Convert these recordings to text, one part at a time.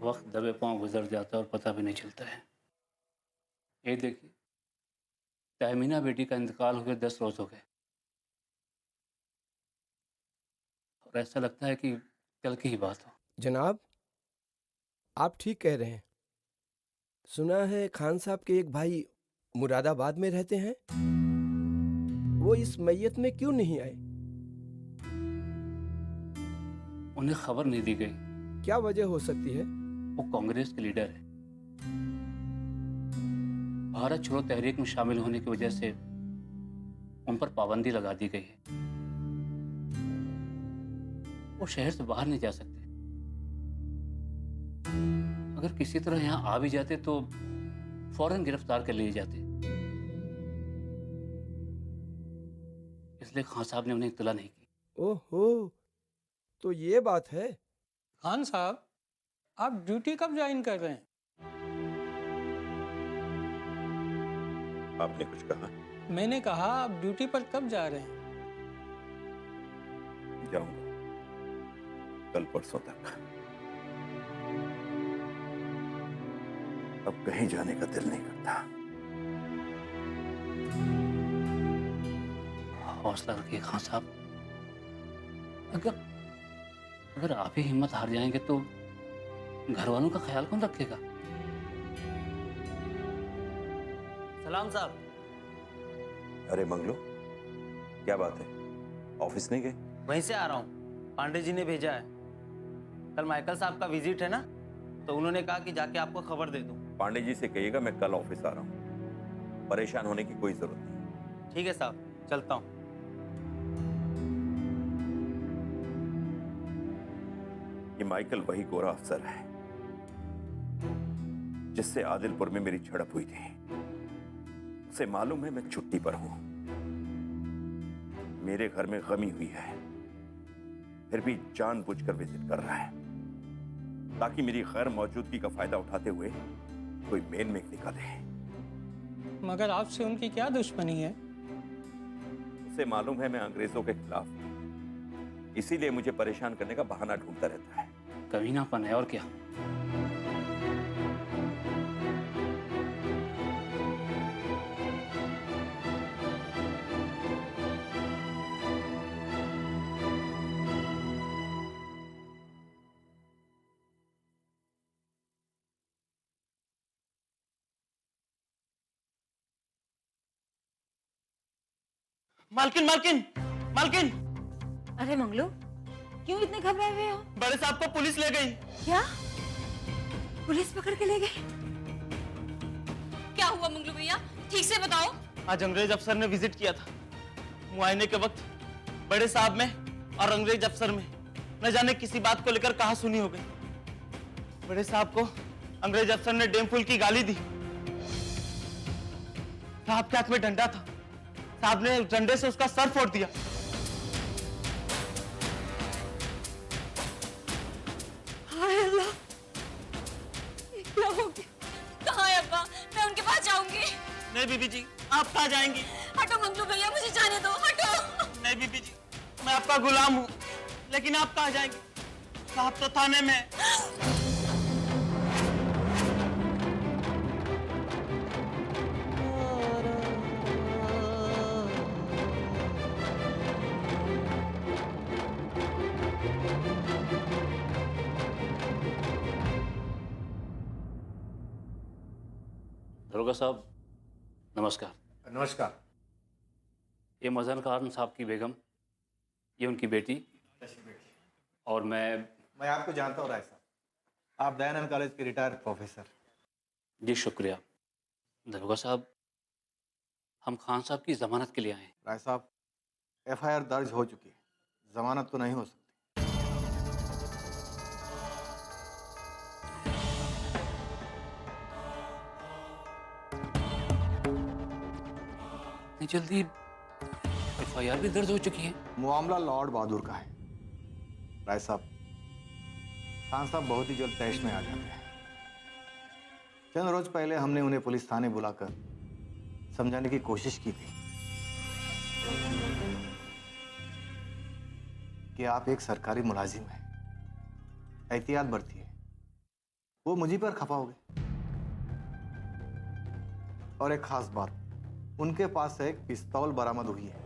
वक्त दबे पांव गुजर जाता है और पता भी नहीं चलता है। ये देखिए, तहमीना बेटी का इंतकाल हुए 10 रोज हो गए और ऐसा लगता है कि कल की ही बात हो। जनाब, आप ठीक कह रहे हैं। सुना है खान साहब के एक भाई मुरादाबाद में रहते हैं। वो इस मैयत में क्यों नहीं आए? उन्हें खबर नहीं दी गई। क्या वजह हो सकती है? वो कांग्रेस के लीडर है। भारत छोड़ो तहरीक में शामिल होने की वजह से उन पर पाबंदी लगा दी गई है। वो शहर से बाहर नहीं जा सकते। अगर किसी तरह यहाँ आ भी जाते तो फौरन गिरफ्तार कर लिए जाते। इसलिए खान साहब ने उन्हें इत्तला नहीं की। ओहो, तो ये बात है। खान साहब, आप ड्यूटी कब ज्वाइन कर रहे हैं? आपने कुछ कहा? मैंने कहा आप ड्यूटी पर कब जा रहे हैं? जाऊंगा कल परसों तक। अब कहीं जाने का दिल नहीं करता। हौसला रखिए खान साहब। अगर अगर आप ही हिम्मत हार जाएंगे तो घर वालों का ख्याल कौन रखेगा? सलाम साहब। अरे मंगलो, क्या बात है? ऑफिस नहीं गए? वहीं से आ रहा हूँ, पांडे जी ने भेजा है। कल माइकल साहब का विजिट है ना, तो उन्होंने कहा कि जाके आपको खबर दे दूँ। पांडे जी से कहिएगा मैं कल ऑफिस आ रहा हूँ। परेशान होने की कोई जरूरत नहीं। ठीक है साहब, चलता हूँ। ये माइकल वही गोरा अफसर है जिससे आदिलपुर में मेरी झड़प हुई थी। उसे मालूम है मैं छुट्टी पर हूं। मेरे घर में गमी हुई है, फिर भी जानबूझकर विजिट कर रहा है ताकि मेरी गैर मौजूदगी का फायदा उठाते हुए कोई मेन मेक निकाले। मगर आपसे उनकी क्या दुश्मनी है? उसे मालूम है मैं अंग्रेजों के खिलाफ हूं, इसीलिए मुझे परेशान करने का बहाना ढूंढता रहता है। कमीनापन है और क्या। मालकिन मालकिन मालकिन, अरे मंगलू, क्यों इतने घबराए हुए हो? बड़े साहब को पुलिस ले गई। क्या? पुलिस पकड़ के ले गई? क्या हुआ मंगलू भैया, ठीक से बताओ। आज अंग्रेज अफसर ने विजिट किया था। मुआयने के वक्त बड़े साहब में और अंग्रेज अफसर में न जाने किसी बात को लेकर कहा सुनी हो गई। बड़े साहब को अंग्रेज अफसर ने डेमफुल की गाली दी। साहब के हाथ में डंडा था, साहब ने डंडे से उसका सर फोड़ दिया। हाय अल्लाह, ये क्या हो गया? कहाँ है अब्बा? मैं उनके पास जाऊंगी। नहीं बीबी जी, आप कहाँ जाएंगी? हटो मंगलू भैया, मुझे जाने दो, हटो। नहीं बीबी जी, मैं आपका गुलाम हूँ, लेकिन आप कहाँ जाएंगी? साहब तो थाने में। दरोगा साहब, नमस्कार। नमस्कार। ये मजहर खान साहब की बेगम, ये उनकी बेटी, और मैं आपको जानता हूँ राय साहब, आप दयानंद कॉलेज के रिटायर्ड प्रोफेसर। जी शुक्रिया। दरोगा साहब, हम खान साहब की जमानत के लिए आए हैं। राय साहब, एफआईआर दर्ज हो चुकी है, जमानत तो नहीं हो सकती। इतनी जल्दी एफआईआर भी दर्ज हो चुकी है? मामला लॉर्ड बहादुर का है राय साहब। खान साहब बहुत ही जल्द तैश में आ जाते हैं। चंद रोज पहले हमने उन्हें पुलिस थाने बुलाकर समझाने की कोशिश की थी कि आप एक सरकारी मुलाजिम हैं, एहतियात बरतिए। वो मुझी पर खफा हो गए। और एक खास बात, उनके पास से एक पिस्तौल बरामद हुई है।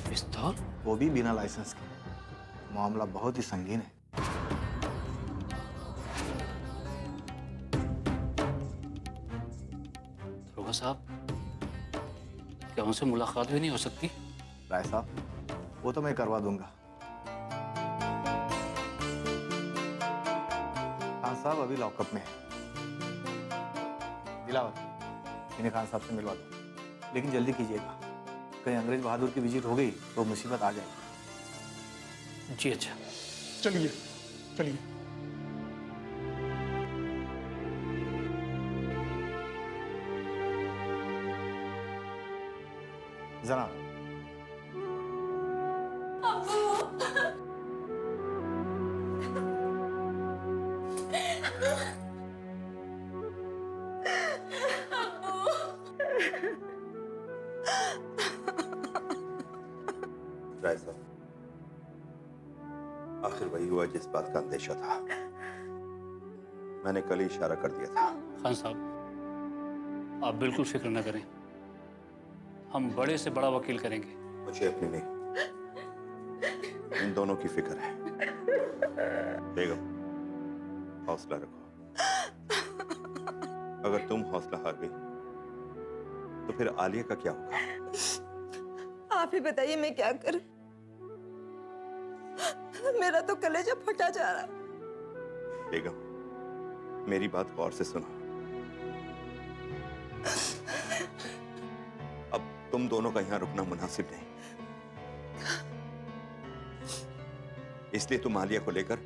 पिस्तौल? वो भी बिना लाइसेंस के। मामला बहुत ही संगीन है। दरोगा साहब, क्या उनसे मुलाकात भी नहीं हो सकती? राय साहब, वो तो मैं करवा दूंगा। खान साहब अभी लॉकअप में है। दिलावर, इन्हें खान साहब से मिलवा दो, लेकिन जल्दी कीजिएगा। कहीं अंग्रेज बहादुर की विजिट हो गई तो मुसीबत आ जाएगी। जी अच्छा। चलिए चलिए। जनाब, राय साहब, आखिर वही हुआ जिस बात का अंदेशा था। मैंने कल ही इशारा कर दिया था। खान साहब, आप बिल्कुल फिक्र न करें, हम बड़े से बड़ा वकील करेंगे। मुझे अपनी नहीं, इन दोनों की फिक्र है। बेगम, हौसला रखो। अगर तुम हौसला हार गई तो फिर आलिया का क्या होगा? आप ही बताइए मैं क्या करूं? मेरा तो कलेजा फटा जा रहा है। बेगम, मेरी बात गौर से सुनो। अब तुम दोनों का यहां रुकना मुनासिब नहीं, इसलिए तुम आलिया को लेकर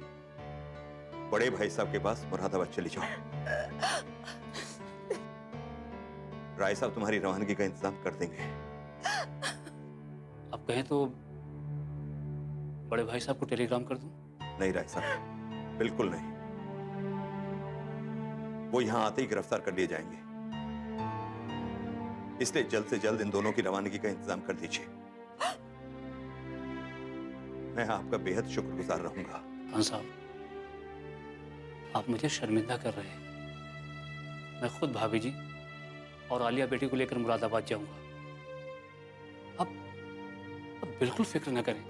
बड़े भाई साहब के पास मुरादाबाद चली जाओ। राय साहब तुम्हारी रवानगी का इंतजाम कर देंगे। आप कहें तो बड़े भाई साहब को टेलीग्राम कर दूं? नहीं राय साहब, बिल्कुल नहीं। वो यहां आते ही गिरफ्तार कर लिए जाएंगे, इसलिए जल्द से जल्द इन दोनों की रवानगी का इंतजाम कर दीजिए। मैं आपका बेहद शुक्रगुजार रहूंगा। खान साहब, आप मुझे शर्मिंदा कर रहे हैं। मैं खुद भाभी जी और आलिया बेटी को लेकर मुरादाबाद जाऊंगा। अब बिल्कुल फिक्र न करें।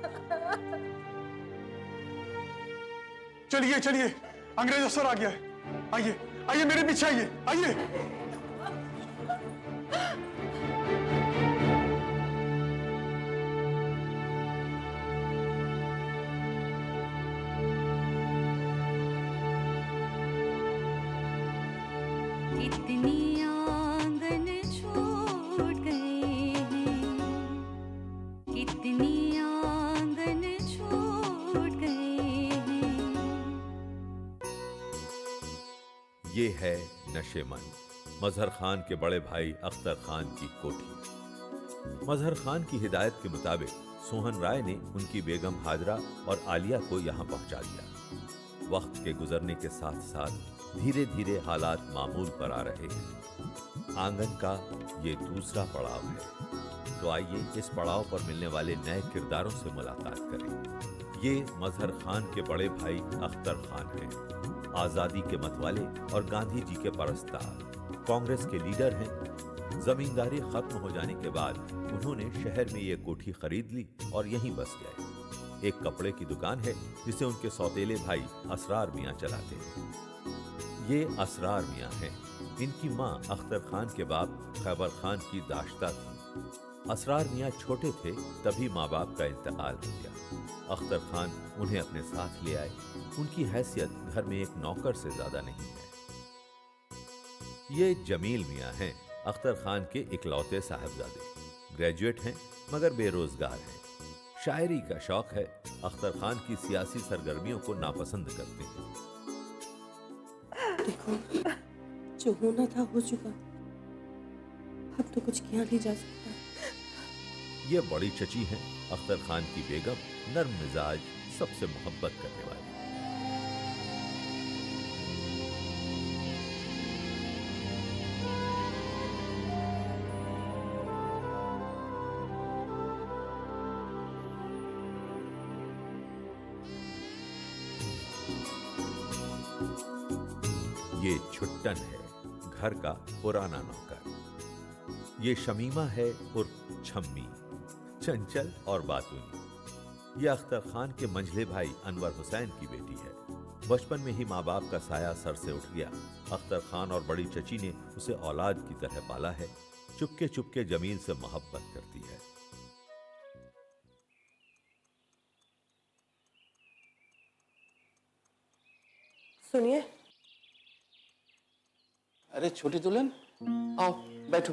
चलिए चलिए, अंग्रेज अफसर आ गया है। आइए आइए, मेरे पीछे आइए, आइए। कितनी आंगन छूट गए हैं, कितनी आंगन छूट गए हैं। ये है नशेमन, मजहर खान के बड़े भाई अख्तर खान की कोठी। मजहर खान की हिदायत के मुताबिक सोहन राय ने उनकी बेगम हाजरा और आलिया को यहाँ पहुँचा दिया। वक्त के गुजरने के साथ साथ धीरे धीरे हालात मामूल पर आ रहे हैं। आंगन का ये दूसरा पड़ाव है। तो आइए इस पड़ाव पर मिलने वाले नए किरदारों से मुलाकात करें। ये मजहर खान के बड़े भाई अख्तर खान हैं। आजादी के मतवाले और गांधी जी के परस्तार, कांग्रेस के लीडर हैं। जमींदारी खत्म हो जाने के बाद उन्होंने शहर में ये कोठी खरीद ली और यहीं बस गए। एक कपड़े की दुकान है जिसे उनके सौतेले भाई असरार मियां चलाते हैं। ये असरार मियां हैं। इनकी मां अख्तर खान के बाप खैबर खान की दाश्ता थी। असरार मियां छोटे थे तभी माँ बाप का इंतकाल हो गया। अख्तर खान उन्हें अपने साथ ले आए। उनकी हैसियत घर में एक नौकर से ज्यादा नहीं है। ये जमील मियां हैं, अख्तर खान के इकलौते साहबजादे। ग्रेजुएट हैं मगर बेरोजगार हैं। शायरी का शौक है। अख्तर खान की सियासी सरगर्मियों को नापसंद करते हैं। देखो, जो होना था हो चुका, अब तो कुछ किया नहीं जा सकता। ये बड़ी चची हैं, अख्तर खान की बेगम, नर्म मिजाज, सबसे मोहब्बत करने वाली। ये छुट्टन है, घर का पुराना नौकर। ये शमीमा है उर्फ छम्मी, चंचल और बातूनी। ये अख्तर खान के मंझले भाई अनवर हुसैन की बेटी है। बचपन में ही माँ बाप का साया सर से उठ गया। अख्तर खान और बड़ी चची ने उसे औलाद की तरह पाला है। चुपके चुपके जमील से मोहब्बत करती है। सुनिए, अरे छोटी दुल्हन, आओ बैठो।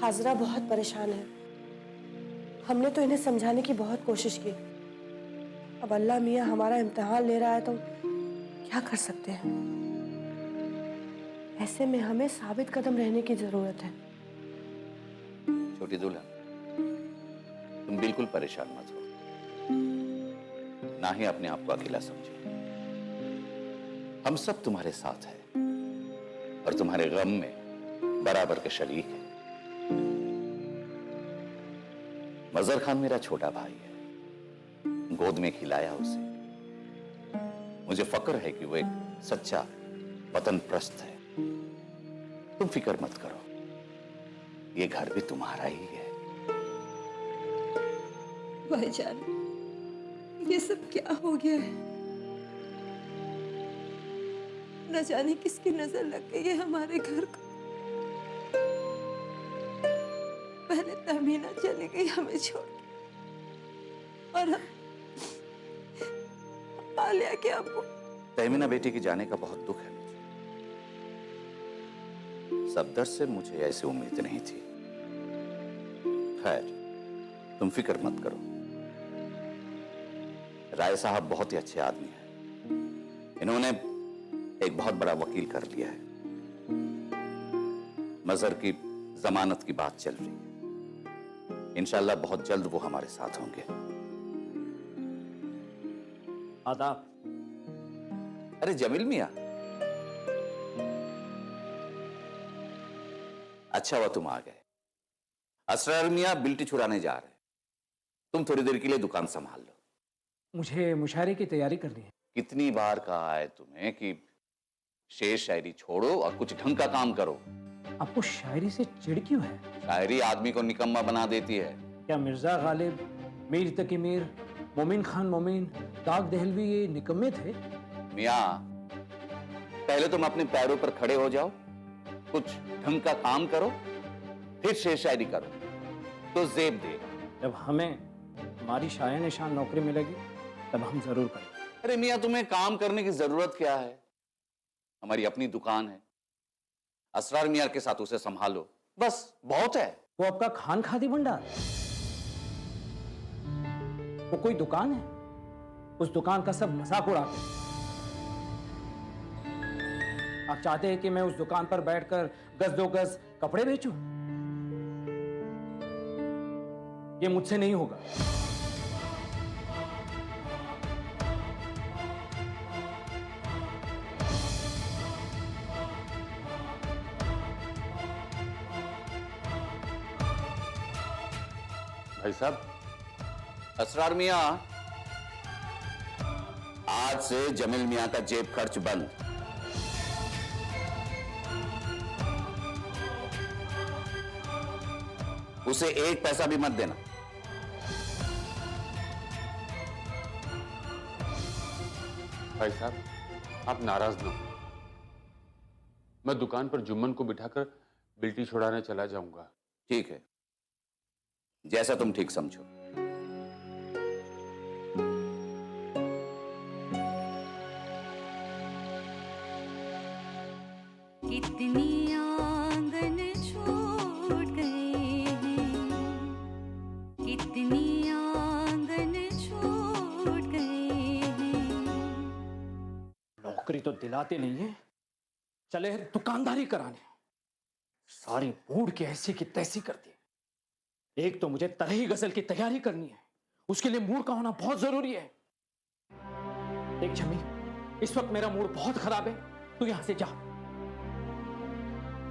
हाजरा बहुत परेशान है। हमने तो इन्हें समझाने की बहुत कोशिश की। अब अल्लाह मियाँ हमारा इम्तिहान ले रहा है तो क्या कर सकते हैं। ऐसे में हमें साबित कदम रहने की जरूरत है। छोटी दुल्हन, तुम बिल्कुल परेशान मत हो, ना ही अपने आप को अकेला समझो। हम सब तुम्हारे साथ हैं और तुम्हारे गम में बराबर के शरीक हैं। मजहर खान मेरा छोटा भाई है, गोद में खिलाया उसे। मुझे फक्र है कि वो एक सच्चा वतन प्रस्त है। तुम फिक्र मत करो, ये घर भी तुम्हारा ही है। भाईजान, ये सब क्या हो गया है? न जाने किसकी नजर लग गई है हमारे घर को। पहले तहमीना चली गई हमें छोड़ के, और आलिया के अब्बू। तहमीना बेटी के जाने का बहुत दुख है मुझे। सफदर से मुझे ऐसी उम्मीद नहीं थी। खैर, तुम फिक्र मत करो। राय साहब बहुत ही अच्छे आदमी हैं। इन्होंने एक बहुत बड़ा वकील कर लिया है। मजहर की जमानत की बात चल रही है। इंशाल्लाह बहुत जल्द वो हमारे साथ होंगे। आदाब। अरे जमील मियां, अच्छा हुआ तुम आ गए। असरार मियां बिल्टी छुड़ाने जा रहे हैं। तुम थोड़ी देर के लिए दुकान संभाल लो। मुझे मुशायरे की तैयारी करनी है। कितनी बार कहा है तुम्हें कि शेर शायरी छोड़ो और कुछ ढंग का काम करो। आपको शायरी से चिढ़ क्यों है? शायरी आदमी को निकम्मा बना देती है। क्या मिर्जा गालिब, मीर तकी मीर, मोमिन खान मोमिन, दाग दहलवी ये निकम्मे थे? मियां, पहले तुम अपने पैरों पर खड़े हो जाओ, कुछ ढंग का काम करो, फिर शेर शायरी करो तो जेब देगा। जब हमें हमारी शायर निशान नौकरी मिलेगी तब हम जरूर करेंगे। अरे मियां, तुम्हें काम करने की जरूरत क्या है? हमारी अपनी दुकान है। असरार मियां के साथ उसे संभालो, बस बहुत है। वो आपका खान खादी भंडार, वो कोई दुकान है? उस दुकान का सब मजाक उड़ाते हैं। आप चाहते हैं कि मैं उस दुकान पर बैठकर गज दो गज कपड़े बेचूं? ये मुझसे नहीं होगा। भाई साहब, असरार मियां, आज से जमील मियां का जेब खर्च बंद। उसे एक पैसा भी मत देना। भाई साहब, आप नाराज ना हो। मैं दुकान पर जुम्मन को बिठाकर बिल्टी छुड़ाने चला जाऊंगा। ठीक है, जैसा तुम ठीक समझो। कितनी आंगन छूट गए हैं, कितनी आंगन छूट गए हैं। नौकरी तो दिलाते नहीं है, चले हैं दुकानदारी कराने। सारी मूड की ऐसी की तैसी करती है। एक तो मुझे तरही गजल की तैयारी करनी है, उसके लिए मूड का होना बहुत जरूरी है। देख जमी, इस वक्त मेरा मूड बहुत खराब है, तू यहां से जा।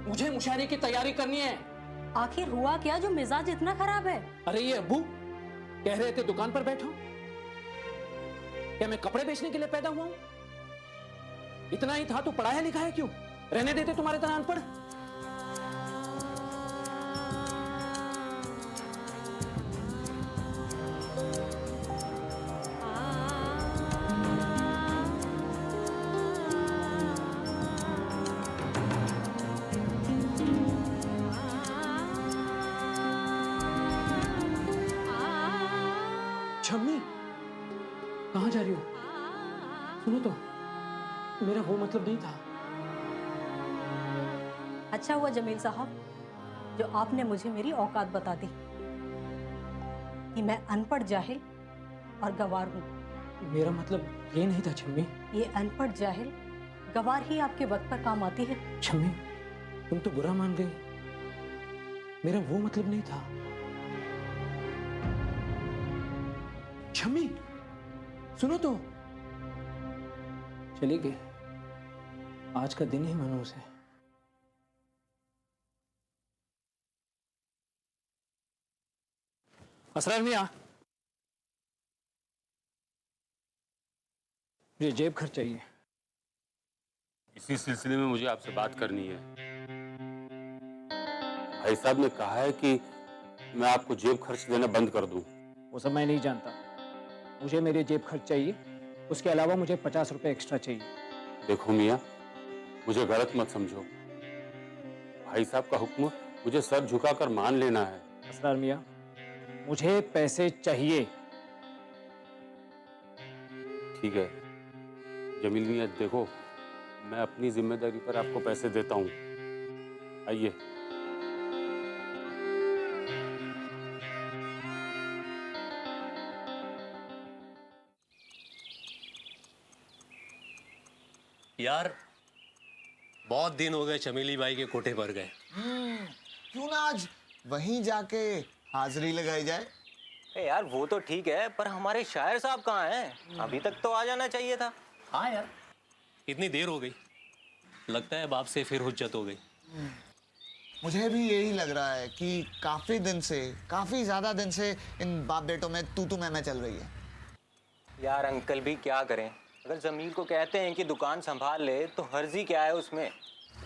मुझे मुशायरे की तैयारी करनी है। आखिर हुआ क्या जो मिजाज इतना खराब है? अरे ये अब्बू, कह रहे थे दुकान पर बैठो। क्या मैं कपड़े बेचने के लिए पैदा हुआ हूं? इतना ही था तो पढ़ाया लिखाया क्यों? रहने देते तुम्हारे तरह अनपढ़। छम्मी, कहाँ जा रही हो? सुनो तो, मेरा वो मतलब नहीं था। अच्छा हुआ जमील साहब जो आपने मुझे मेरी औकात बता दी कि मैं अनपढ़, जाहिल और गवार हूँ। मेरा मतलब ये नहीं था छम्मी। ये अनपढ़, जाहिल, गवार ही आपके वक्त पर काम आती है। छम्मी, तुम तो बुरा मान गई। मेरा वो मतलब नहीं था। छम्मी, सुनो तो। चली गई। आज का दिन ही मनहूस है। असरार मियां, मुझे जेब खर्च चाहिए। इसी सिलसिले में मुझे आपसे बात करनी है। भाई साहब ने कहा है कि मैं आपको जेब खर्च देना बंद कर दूं। वो सब मैं नहीं जानता। मुझे मेरी जेब खर्च चाहिए, उसके अलावा मुझे 50 रुपए एक्स्ट्रा चाहिए। देखो मियाँ, मुझे गलत मत समझो। भाई साहब का हुक्म मुझे सर झुकाकर मान लेना है। असरार मियाँ, मुझे पैसे चाहिए। ठीक है जमील मियाँ, देखो मैं अपनी जिम्मेदारी पर आपको पैसे देता हूँ। आइए। यार बहुत दिन हो गए चमेली बाई के कोठे पर गए। क्यों ना आज वहीं जाके हाजिरी लगाई जाए। यार वो तो ठीक है, पर हमारे शायर साहब कहाँ हैं? अभी तक तो आ जाना चाहिए था। हाँ यार, इतनी देर हो गई। लगता है बाप से फिर हुज्जत हो गई। मुझे भी यही लग रहा है कि काफी ज्यादा दिन से इन बाप बेटों में तू मैं चल रही है। यार अंकल भी क्या करें, अगर जमील को कहते हैं कि दुकान संभाल ले तो हर्जी क्या है उसमें?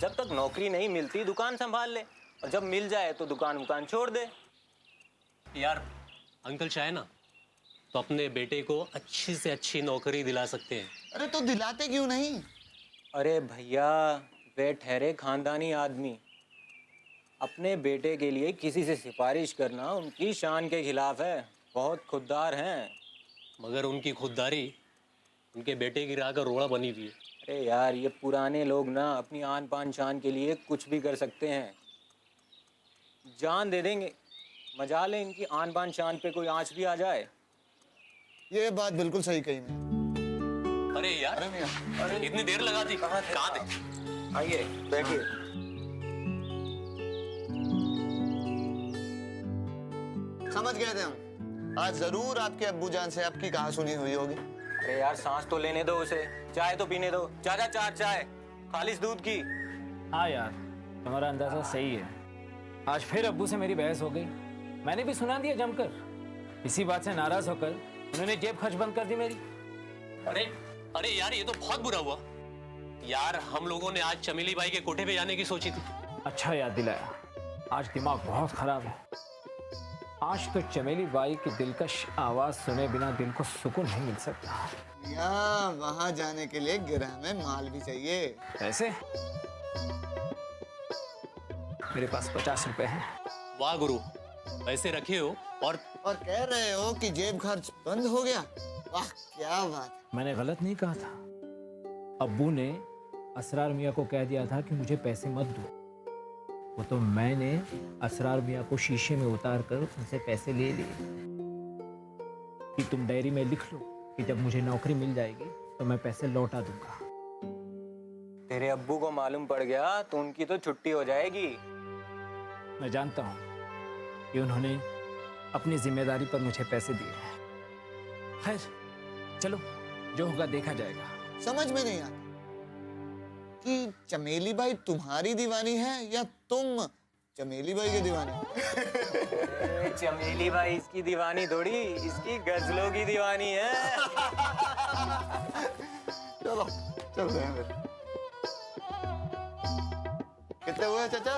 जब तक नौकरी नहीं मिलती दुकान संभाल ले, और जब मिल जाए तो दुकान छोड़ दे। यार अंकल चाहे ना तो अपने बेटे को अच्छी से अच्छी नौकरी दिला सकते हैं। अरे तो दिलाते क्यों नहीं? अरे भैया, वे ठहरे खानदानी आदमी। अपने बेटे के लिए किसी से सिफारिश करना उनकी शान के खिलाफ है। बहुत खुददार हैं। मगर उनकी खुददारी उनके बेटे की राह का रोड़ा बनी हुई है। अरे यार, ये पुराने लोग ना अपनी आन पान शान के लिए कुछ भी कर सकते हैं। जान दे देंगे, मजाल है इनकी आन बान शान पे कोई आंच भी आ जाए। ये बात बिल्कुल सही कही मैं। अरे यार, अरे इतनी देर लगा दी। कहाँ थे? आइए बैठिए। समझ गए थे हम। आज जरूर आपके अब्बू जान से आपकी कहा सुनी हुई होगी। अरे यार सांस तो लेने दो उसे, चाय तो पीने दो। चाचा चार चाय, खालिस दूध की। हाँ यार, तुम्हारा अंदाजा सही है। आज फिर अब्बू से मेरी बहस हो गई। मैंने भी सुना दिया जमकर। इसी बात से नाराज होकर उन्होंने जेब खर्च बंद कर दी मेरी। अरे यार, ये तो बहुत बुरा हुआ। यार हम लोगों ने आज चमेली बाई के कोठे पे जाने की सोची थी। अच्छा याद दिलाया। आज दिमाग बहुत खराब है। आज तो चमेली बाई की दिलकश आवाज सुने बिना दिल को सुकून नहीं मिल सकता। या वहां जाने के लिए गिरह में माल भी चाहिए। पैसे? मेरे पास 50 रुपए हैं। वाह गुरु, पैसे रखे हो और कह रहे हो कि जेब खर्च बंद हो गया। वाह क्या बात। मैंने गलत नहीं कहा था। अब्बू ने असरार मियाँ को कह दिया था कि मुझे पैसे मत दो। वो तो मैंने असरार मियाँ को शीशे में उतार कर उनसे पैसे ले लिए कि तुम डायरी में लिख लो कि जब मुझे नौकरी मिल जाएगी तो मैं पैसे लौटा दूंगा। तेरे अब्बू को मालूम पड़ गया तो उनकी तो छुट्टी हो जाएगी। मैं जानता हूँ कि उन्होंने अपनी जिम्मेदारी पर मुझे पैसे दिए हैं। खैर चलो, जो होगा देखा जाएगा। समझ में नहीं आता कि चमेली बाई तुम्हारी दीवानी है या तुम चमेली भाई के दीवाने। चमेली भाई इसकी दीवानी थोड़ी, इसकी गजलों की दीवानी है। चलो चलते हैं फिर। कितने हुए चाचा?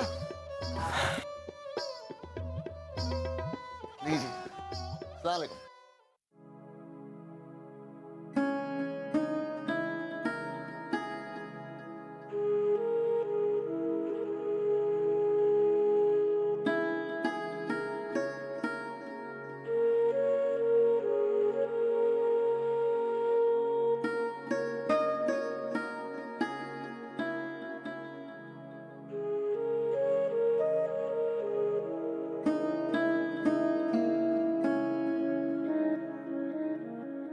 लीजिए। अस्सलाम वालेकुम।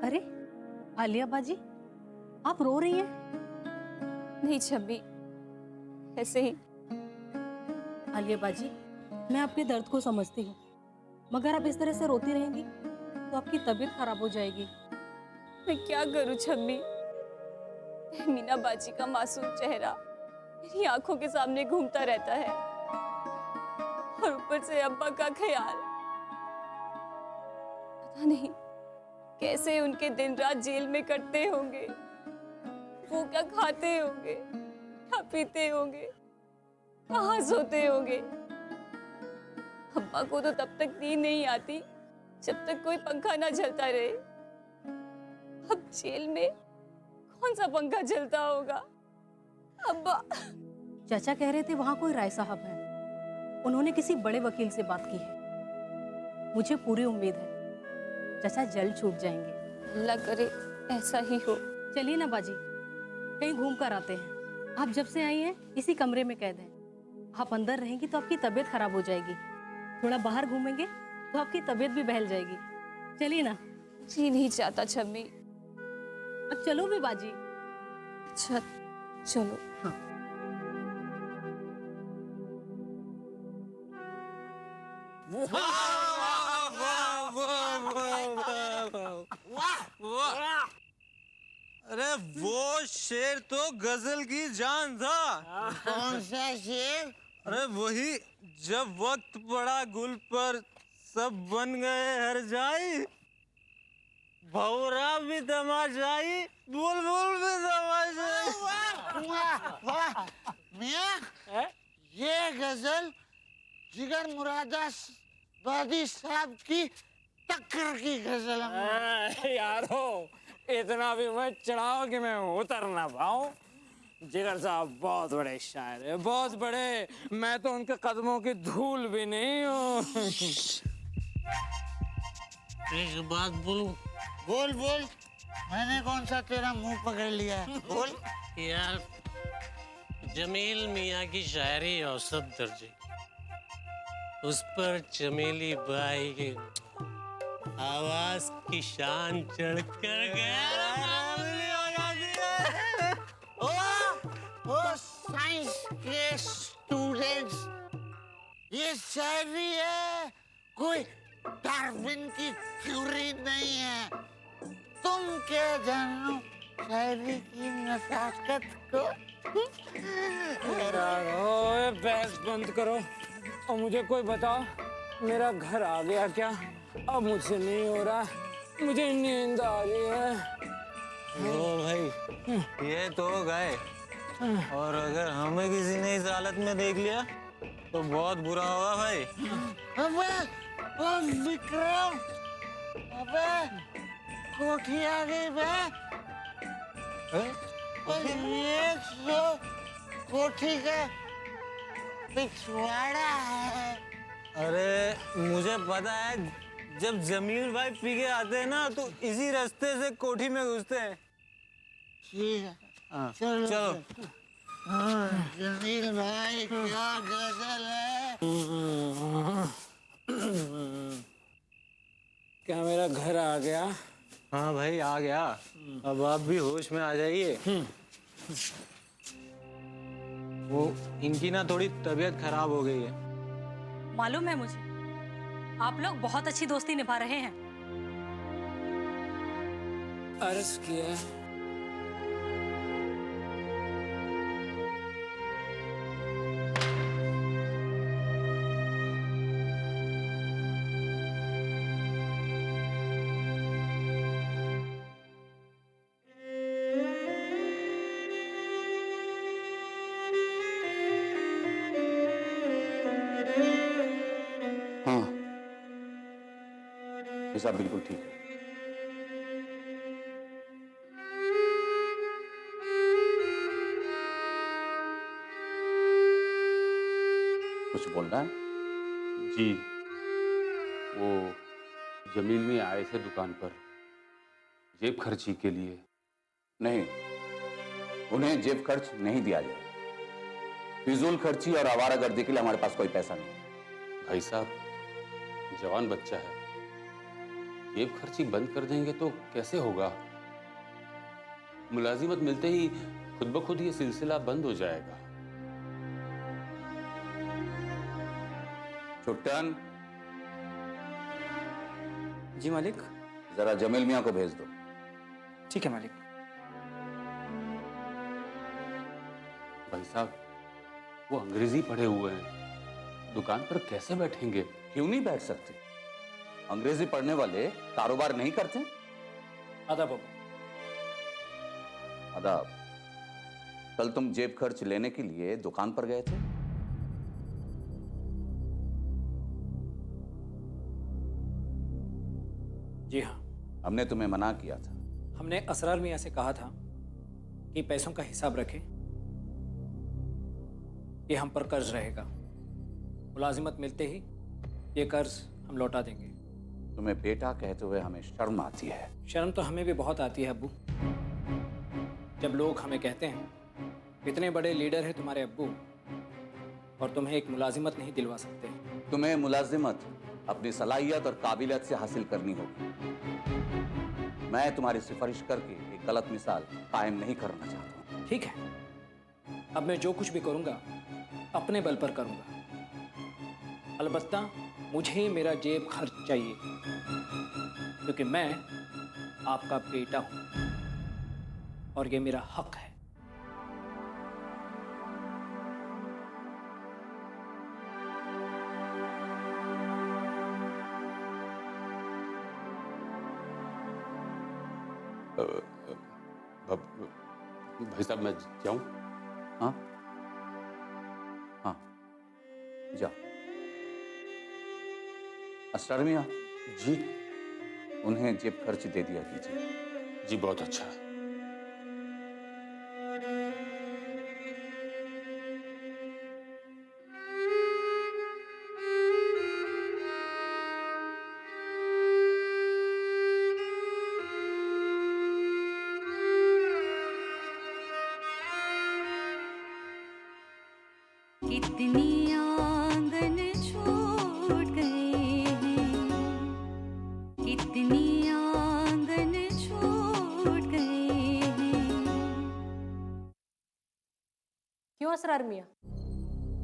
अरे आलिया बाजी, आप रो रही हैं? नहीं छब्बी, ऐसे ही। आलिया बाजी, मैं आपके दर्द को समझती हूँ, मगर आप इस तरह से रोती रहेंगी तो आपकी तबीयत खराब हो जाएगी। मैं क्या करूँ छब्बी? मीना बाजी का मासूम चेहरा मेरी आंखों के सामने घूमता रहता है, और ऊपर से अब्बा का ख्याल। पता नहीं कैसे उनके दिन रात जेल में कटते होंगे, वो क्या खाते होंगे, क्या पीते होंगे, कहाँ सोते होंगे। अब्बा को तो तब तक नींद नहीं आती जब तक कोई पंखा ना चलता रहे। अब जेल में कौन सा पंखा चलता होगा? अब्बा। चाचा कह रहे थे वहां कोई राय साहब हैं, उन्होंने किसी बड़े वकील से बात की है। मुझे पूरी उम्मीद है चाचा जल्द छूट जाएंगे। अल्लाह करे ऐसा ही हो। चलिए ना बाजी, कहीं घूम कर आते हैं। आप जब से आई हैं इसी कमरे में कैद हैं। आप अंदर रहेंगी तो आपकी तबीयत खराब हो जाएगी, थोड़ा बाहर घूमेंगे तो आपकी तबीयत भी बहल जाएगी। चलिए ना। जी नहीं चाहता छम्मी। अब चलो भी बाजी। अच्छा चलो। हाँ। अरे वो शेर तो गजल की जान था। कौन सा शेर? अरे वही, जब वक्त पड़ा गुल पर सब बन गए हर जाई, भौरा भी तमाशाई, बुलबुल भी तमाशाई। वाह मियां, ये गजल जिगर मुरादाबादी साहब की टक्कर की गजल है। यारो इतना भी मत चढ़ाओ कि मैं उतर ना पाऊं। जिगर साहब बहुत बड़े शायर है, बहुत बड़े। मैं तो उनके कदमों की धूल भी नहीं हूँ। एक बात बोलूं? बोल बोल। मैंने कौन सा तेरा मुंह पकड़ लिया है? बोल। यार, जमील मियाँ की शायरी औसत दर्जे, उस पर चमेली बाई की आवाज की शान चढ़कर ओ साइंस के स्टूडेंट्स, ये शायरी है, कोई डार्विन की थ्योरी नहीं है। तुम क्या जानो शायरी की नजाकत को? यारो बहस बंद करो और मुझे कोई बताओ, मेरा घर आ गया क्या? अब मुझसे नहीं हो रहा, मुझे नींद आ रही है। ओ भाई, ये तो गए, और अगर हमें किसी ने इस हालत में देख लिया तो बहुत बुरा होगा भाई। अबे ओ विक्रम, अबे कोठी आ गई बे। ये तो कोठी का पिछवाड़ा है। अरे मुझे पता है, जब जमील भाई पी के आते हैं ना तो इसी रास्ते से कोठी में घुसते हैं। ठीक है, हाँ, चलो चलो। हाँ, जमील भाई क्या गजल है। क्या मेरा घर आ गया? हाँ भाई आ गया। अब आप भी होश में आ जाइए। वो इनकी ना थोड़ी तबीयत खराब हो गई है। मालूम है मुझे, आप लोग बहुत अच्छी दोस्ती निभा रहे हैं। अर्ज किया ये सब बिल्कुल ठीक है। कुछ बोलना है? जी, वो जमील में आए थे दुकान पर जेब खर्ची के लिए। नहीं, उन्हें जेब खर्च नहीं दिया जाए। फिजूल खर्ची और आवारागर्दी के लिए हमारे पास कोई पैसा नहीं। भाई साहब, जवान बच्चा है, जेब खर्ची बंद कर देंगे तो कैसे होगा? मुलाजिमत मिलते ही खुद ब खुद ये सिलसिला बंद हो जाएगा। छुट्टन, जी मालिक। जरा जमील मियां को भेज दो। ठीक है मालिक। भाई साहब, वो अंग्रेजी पढ़े हुए हैं, दुकान पर कैसे बैठेंगे? क्यों नहीं बैठ सकते? अंग्रेजी पढ़ने वाले कारोबार नहीं करते? आदाब बाबू। आदाब। कल तुम जेब खर्च लेने के लिए दुकान पर गए थे? जी हाँ। हमने तुम्हें मना किया था। हमने असरार मियाँ से कहा था कि पैसों का हिसाब रखें, ये हम पर कर्ज रहेगा। मुलाजिमत मिलते ही ये कर्ज हम लौटा देंगे। तुम्हें बेटा कहते हुए हमें शर्म आती है। शर्म तो हमें भी बहुत आती है अब्बू, जब लोग हमें कहते हैं इतने बड़े लीडर हैं तुम्हारे अब्बू और तुम्हें एक मुलाजिमत नहीं दिलवा सकते। तुम्हें मुलाजिमत अपनी सलाहियत और काबिलियत से हासिल करनी होगी। मैं तुम्हारी सिफारिश करके एक गलत मिसाल कायम नहीं करना चाहता हूँ। ठीक है, अब मैं जो कुछ भी करूँगा अपने बल पर करूँगा। अलबत्ता मुझे मेरा जेब खर्च चाहिए, क्योंकि मैं आपका बेटा हूँ और ये मेरा हक है। भाई साहब, मैं जाऊं? हाँ हाँ, जाओ। असरार मियां जी, उन्हें जेब खर्च दे दिया कीजिए। जी बहुत अच्छा। कितनी आंगन छूट गए हैं, कितनी आंगन छूट गए हैं। क्यों असरार मियाँ,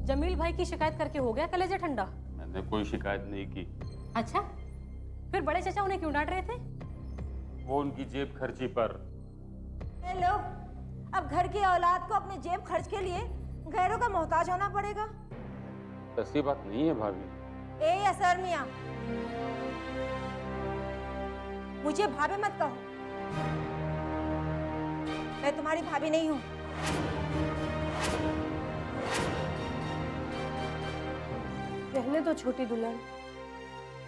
जमील भाई की शिकायत करके हो गया कलेजा ठंडा? मैंने कोई शिकायत नहीं की। अच्छा, फिर बड़े चाचा उन्हें क्यों डांट रहे थे? वो उनकी जेब खर्ची पर। लो, अब घर की औलाद को अपने जेब खर्च के लिए गैरों का मोहताज होना पड़ेगा। ऐसी बात नहीं है भाभी। ए असरार मियां, मुझे भाभी मत कहो। मैं तुम्हारी भाभी नहीं हूं। रहने दो छोटी दुल्हन,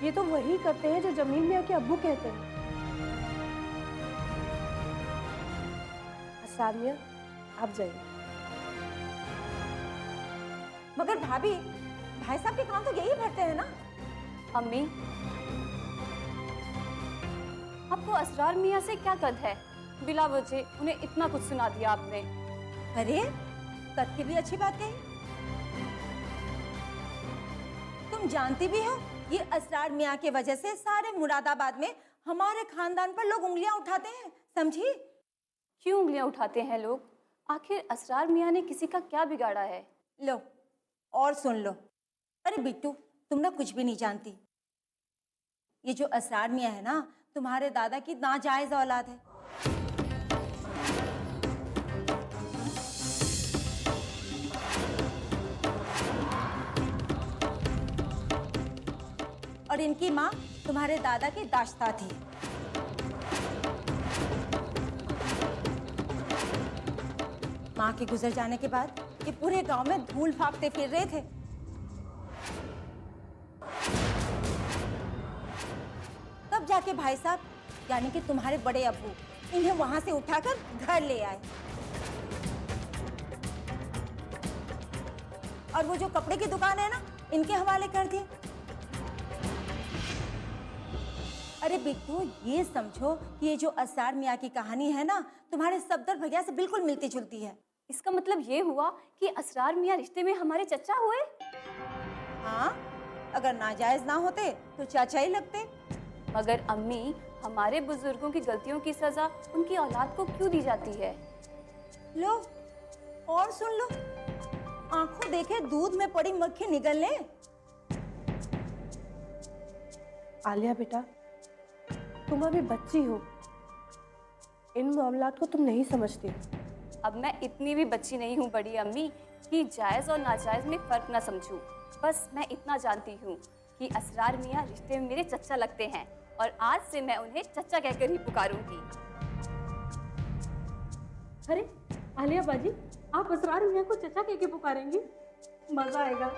ये तो वही करते हैं जो जमील मियां के अब्बू कहते हैं। असरार मियां, आप जाइए। मगर भाभी, भाई साहब के काम तो यही भरते हैं ना। अम्मी, आपको असरार मियाँ से क्या कद है? बिला वजह उन्हें इतना कुछ सुना दिया आपने। अरे, कद की भी अच्छी बात कही। तुम जानती भी हो, ये असरार मियाँ की वजह से सारे मुरादाबाद में हमारे खानदान पर लोग उंगलियां उठाते हैं, समझी? क्यों उंगलियां उठाते हैं लोग? आखिर असरार मियाँ ने किसी का क्या बिगाड़ा है? लो, और सुन लो। अरे बिट्टू, तुम ना कुछ भी नहीं जानती। ये जो असरार मियाँ है ना, तुम्हारे दादा की नाजायज औलाद है। और इनकी माँ तुम्हारे दादा की दाश्ता थी। माँ के गुजर जाने के बाद ये पूरे गांव में धूल फाकते फिर रहे थे। तब मियाँ के भाई साहब यानी कि तुम्हारे बड़े अब्बू इन्हें वहां से उठाकर घर ले आए। और वो जो कपड़े की दुकान है ना, इनके हवाले कर दिए। अरे बिट्टू, ये समझो कि ये जो असरार मियाँ की कहानी है ना, तुम्हारे सफदर भैया से बिल्कुल मिलती जुलती है। इसका मतलब ये हुआ कि असरार मियाँ रिश्ते में हमारे चचा हुए? हाँ, अगर नाजायज ना होते तो चाचा ही लगते। मगर अम्मी, हमारे बुजुर्गों की गलतियों की सजा उनकी औलाद को क्यों दी जाती है? लो और सुन लो, आंखों देखे दूध में पड़ी मक्खी निगल ले। आलिया बेटा, तुम अभी बच्ची हो, इन मामलात को तुम नहीं समझती। अब मैं इतनी भी बच्ची नहीं हूँ बड़ी अम्मी कि जायज और नाजायज में फर्क ना समझूं। बस मैं इतना जानती हूँ कि असरार मियाँ रिश्ते में मेरे चचा लगते हैं और आज से मैं उन्हें चचा कहकर ही पुकारूंगी। अरे आलिया बाजी, आप असरार मियाँ को चचा कह के पुकारेंगी? मजा आएगा।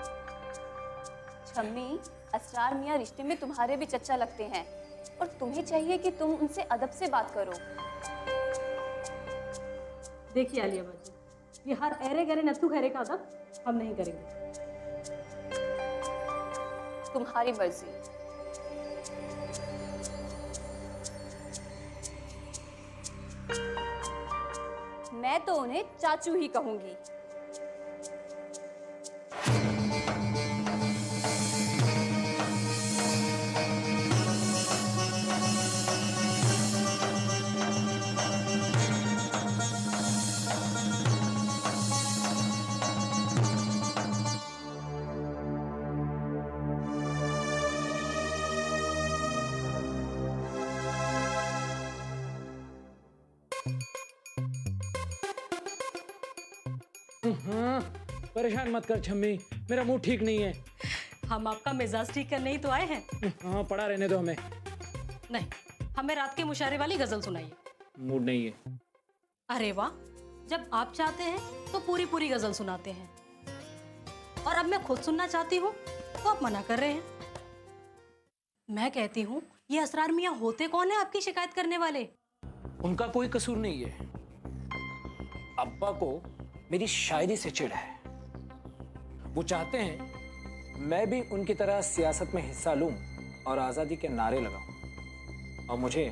छम्मी, असरार मियाँ रिश्ते में तुम्हारे भी चचा लगते हैं और तुम्हें चाहिए कि तुम उनसे अदब से बात करो। देखिए आलिया बाजी, ये हर अरे गरे नत्थू खैरे का अदब हम नहीं करेंगे। तुम्हारी मर्जी। मैं तो उन्हें चाचू ही कहूंगी। हाँ, परेशान मत कर छम्मी, मेरा मूड ठीक नहीं है। हम आपका मिजाज ठीक करने ही तो आए हैं। हाँ, पड़ा रहने दो हमें। नहीं, हमें रात के मुशायरे वाली गजल सुनाइए। मूड नहीं है। अरे वाह, जब आप चाहते हैं तो पूरी पूरी गजल सुनाते हैं, और अब मैं खुद सुनना चाहती हूँ तो आप मना कर रहे हैं। मैं कहती हूँ, ये असरार मियाँ होते कौन है आपकी शिकायत करने वाले? उनका कोई कसूर नहीं है। अब्बा को मेरी शायरी से चिढ़ है। वो चाहते हैं मैं भी उनकी तरह सियासत में हिस्सा लूं और आज़ादी के नारे लगाऊं, और मुझे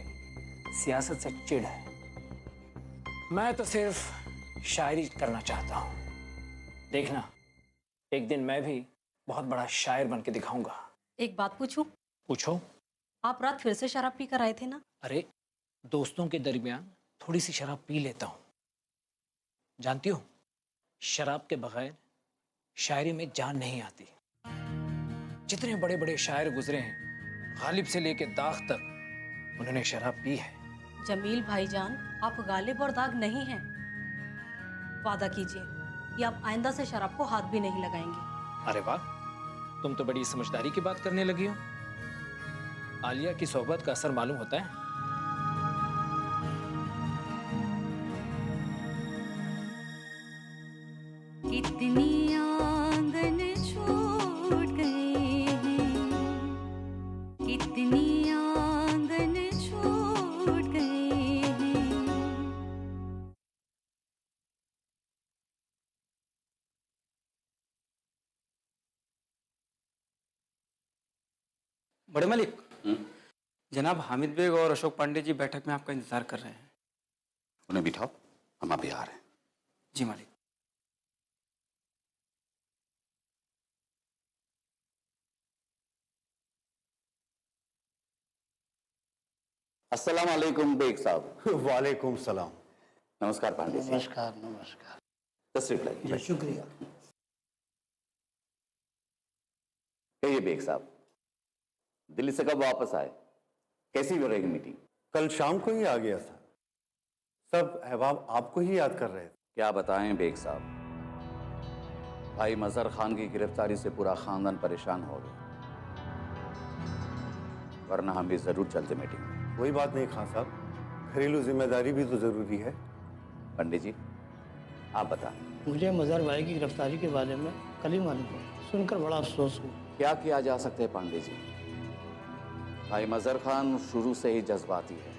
सियासत से चिढ़ है। मैं तो सिर्फ शायरी करना चाहता हूं। देखना, एक दिन मैं भी बहुत बड़ा शायर बन के दिखाऊंगा। एक बात पूछूं? पूछो। आप रात फिर से शराब पी कर आए थे ना? अरे, दोस्तों के दरमियान थोड़ी सी शराब पी लेता हूं। जानती हो, शराब के बगैर शायरी में जान नहीं आती। जितने बड़े बड़े शायर गुजरे हैं, गालिब से लेके दाग तक, उन्होंने शराब पी है। जमील भाईजान, आप गालिब और दाग नहीं हैं। वादा कीजिए कि आप आइंदा से शराब को हाथ भी नहीं लगाएंगे। अरे वाह, तुम तो बड़ी समझदारी की बात करने लगी हो। आलिया की सोहबत का असर मालूम होता है। कितनी आंगन छूट गए हैं, कितनी आंगन छूट गए हैं। बड़े मालिक, जनाब हामिद बेग और अशोक पांडे जी बैठक में आपका इंतजार कर रहे हैं। उन्हें बिठाओ, हम अभी आ रहे हैं। जी मालिक। अस्सलाम वालेकुम बेग साहब। वालेकुम सलाम। नमस्कार पांडे जी। नमस्कार नमस्कार। तशरीफ लाइए। शुक्रिया। कहिए बेग साहब, दिल्ली से कब वापस आए? कैसी रहेगी मीटिंग? कल शाम को ही आ गया था। सब अहबाब आपको ही याद कर रहे थे। क्या बताएं बेग साहब, भाई मजहर खान की गिरफ्तारी से पूरा खानदान परेशान हो गया, वरना हम भी जरूर चलते मीटिंग में। कोई बात नहीं खान साहब, घरेलू जिम्मेदारी भी तो जरूरी है। पंडित जी, आप बताएं। मुझे मजहर भाई की गिरफ्तारी के बारे में कल ही मालूम हुआ, सुनकर बड़ा अफसोस हुआ। क्या किया जा सकता है पांडे जी? भाई मजहर खान शुरू से ही जज्बाती है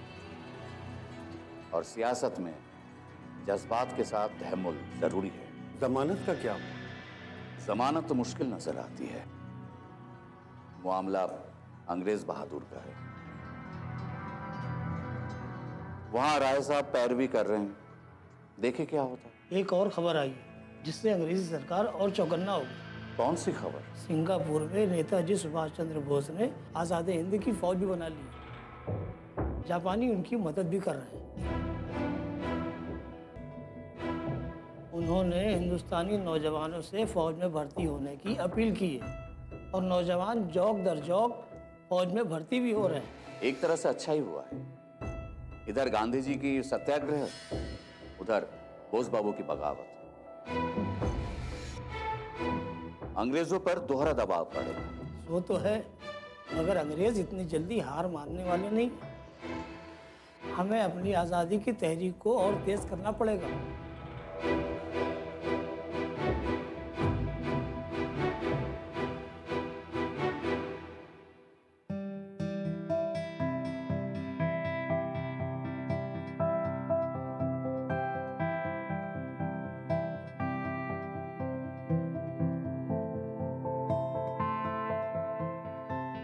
और सियासत में जज्बात के साथ तहम्मुल जरूरी है। जमानत का क्या? जमानत तो मुश्किल नजर आती है। मामला अंग्रेज बहादुर का है। वहां राय साहब पैरवी कर रहे हैं, देखे क्या होता है। एक और खबर आई है जिससे अंग्रेजी सरकार और चौकन्ना होगी। कौन सी खबर? सिंगापुर में नेताजी सुभाष चंद्र बोस ने आज़ाद हिंद की फौज भी बना ली। जापानी उनकी मदद भी कर रहे हैं। उन्होंने हिंदुस्तानी नौजवानों से फौज में भर्ती होने की अपील की है और नौजवान जौक दर जौक फौज में भर्ती भी हो रहे हैं। एक तरह से अच्छा ही हुआ है। इधर गांधी जी की सत्याग्रह, उधर बोस बाबू की बगावत। अंग्रेजों पर दोहरा दबाव पड़ेगा। वो तो है, मगर अंग्रेज इतनी जल्दी हार मानने वाले नहीं। हमें अपनी आज़ादी की तहरीक को और तेज करना पड़ेगा।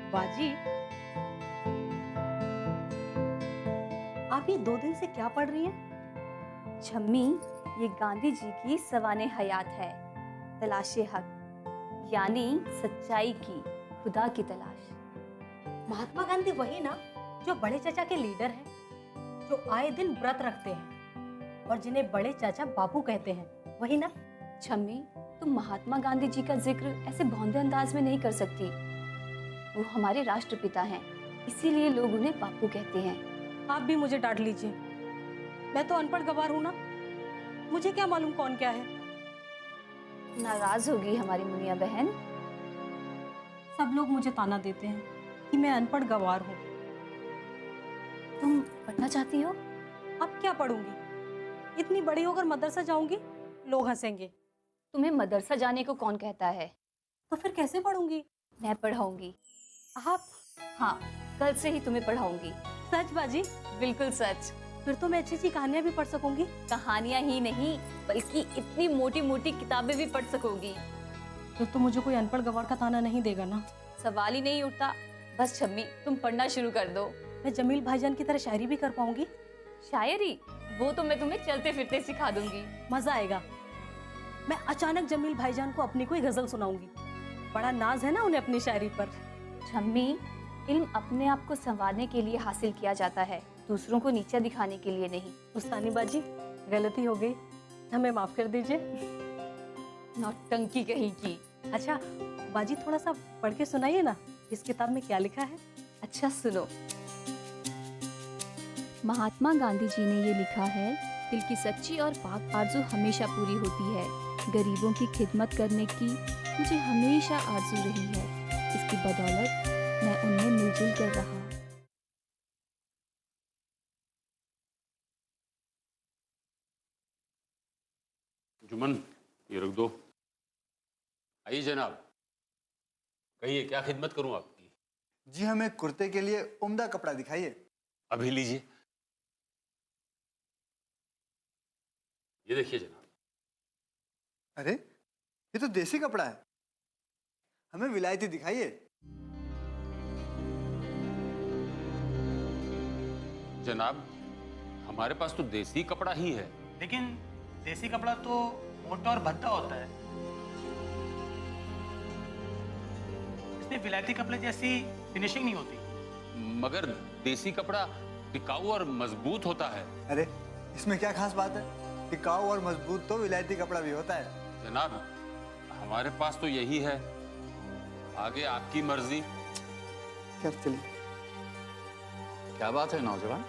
बाजी, आप ये 2 दिन से क्या पढ़ रही हैं? छम्मी, ये गांधी जी की सवाने हयात है। तलाशे हक, यानी सच्चाई की, खुदा की तलाश। महात्मा गांधी वही ना जो बड़े चाचा के लीडर हैं, जो आए दिन व्रत रखते हैं और जिन्हें बड़े चाचा बापू कहते हैं, वही ना? छम्मी, तुम महात्मा गांधी जी का जिक्र ऐसे भौंदे अंदाज में नहीं कर सकती। वो हमारे राष्ट्रपिता हैं, इसीलिए लोग उन्हें बापू कहते हैं। आप भी मुझे डांट लीजिए, मैं तो अनपढ़ गवार हूँ ना, मुझे क्या मालूम कौन क्या है। नाराज होगी हमारी मुनिया बहन। सब लोग मुझे ताना देते हैं कि मैं अनपढ़ गवार हूँ। तुम पढ़ना चाहती हो? अब क्या पढ़ूंगी? इतनी बड़ी होकर मदरसा जाऊंगी, लोग हंसेंगे। तुम्हें मदरसा जाने को कौन कहता है? तो फिर कैसे पढ़ूंगी? मैं पढ़ाऊंगी। आप? हाँ, कल से ही तुम्हें पढ़ाऊंगी। सच बाजी? बिल्कुल सच। फिर तो मैं अच्छी अच्छी कहानियां भी पढ़ सकूंगी। कहानियां ही नहीं, बल्कि इतनी मोटी मोटी किताबें भी पढ़ सकोगी। फिर तो मुझे कोई अनपढ़ गवार का ताना नहीं देगा ना? सवाल ही नहीं उठता। बस छम्मी, तुम पढ़ना शुरू कर दो। मैं जमील भाईजान की तरह शायरी भी कर पाऊंगी? शायरी? वो तो मैं तुम्हें चलते फिरते सिखा दूंगी। मजा आएगा। मैं अचानक जमील भाईजान को अपनी कोई गजल सुनाऊंगी। बड़ा नाज है ना उन्हें अपनी शायरी पर। छम्मी, इल्म अपने आप को संवारने के लिए हासिल किया जाता है, दूसरों को नीचा दिखाने के लिए नहीं। उस्तानी बाजी, गलती हो गई, हमें माफ कर दीजिए। नौटंकी कहीं की। अच्छा बाजी, थोड़ा सा पढ़ के सुनाइए ना, इस किताब में क्या लिखा है? अच्छा सुनो। महात्मा गांधी जी ने ये लिखा है, दिल की सच्ची और पाक आरज़ू हमेशा पूरी होती है। गरीबों की खिदमत करने की मुझे हमेशा आरज़ू रही है। इसकी बदौलत मैं उनमें मिलजुल कर रहा। जुमन, ये रख दो। आइए जनाब, कहिए क्या खिदमत करूं आपकी? जी, हमें कुर्ते के लिए उम्दा कपड़ा दिखाइए। अभी लीजिए। ये देखिए जनाब। अरे, ये तो देसी कपड़ा है, हमें विलायती दिखाइए। जनाब, हमारे पास तो देसी कपड़ा ही है। लेकिन देसी कपड़ा तो मोटा और भद्दा होता है, इसमें विलायती कपड़े जैसी फिनिशिंग नहीं होती। मगर देसी कपड़ा टिकाऊ और मजबूत होता है। अरे, इसमें क्या खास बात है? टिकाऊ और मजबूत तो विलायती कपड़ा भी होता है। जनाब, हमारे पास तो यही है, आगे आपकी मर्जी। कर चलिए। क्या बात है नौजवान,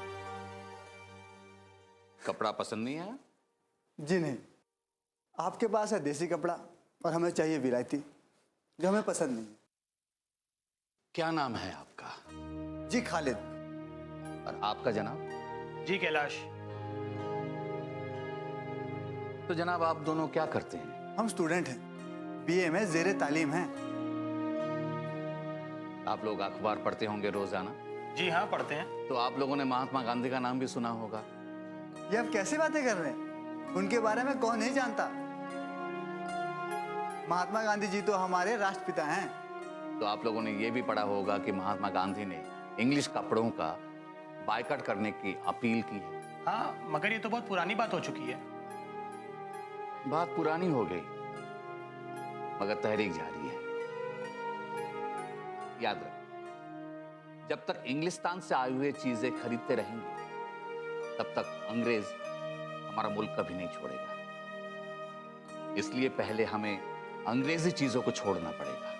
कपड़ा पसंद नहीं आया? जी नहीं, आपके पास है देसी कपड़ा और हमें चाहिए विलायती, जो हमें पसंद नहीं है। क्या नाम है आपका? जी खालिद। और आपका जनाब? जी कैलाश। तो जनाब आप दोनों क्या करते हैं? हम स्टूडेंट हैं, बीए में ज़ेरे तालीम हैं। आप लोग अखबार पढ़ते होंगे रोजाना? जी हाँ, पढ़ते हैं। तो आप लोगों ने महात्मा गांधी का नाम भी सुना होगा। ये आप कैसी बातें कर रहे हैं? उनके बारे में कौन नहीं जानता? महात्मा गांधी जी तो हमारे राष्ट्रपिता हैं। तो आप लोगों ने ये भी पढ़ा होगा कि महात्मा गांधी ने इंग्लिश कपड़ों का बायकॉट करने की अपील की है। हाँ, मगर ये तो बहुत पुरानी बात हो चुकी है। बात पुरानी हो गई, मगर तहरीक जारी है। याद रख, जब तक इंग्लिस्तान से आए हुए चीजें खरीदते रहेंगे, तब तक अंग्रेज हमारा मुल्क कभी नहीं छोड़ेगा। इसलिए पहले हमें अंग्रेजी चीजों को छोड़ना पड़ेगा,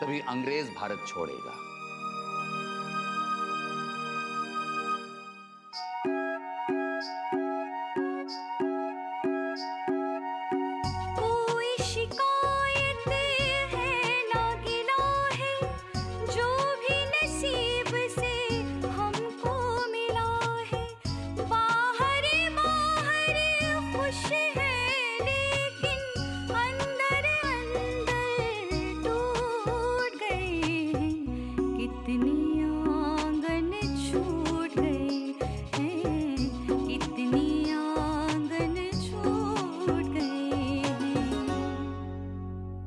तभी अंग्रेज भारत छोड़ेगा।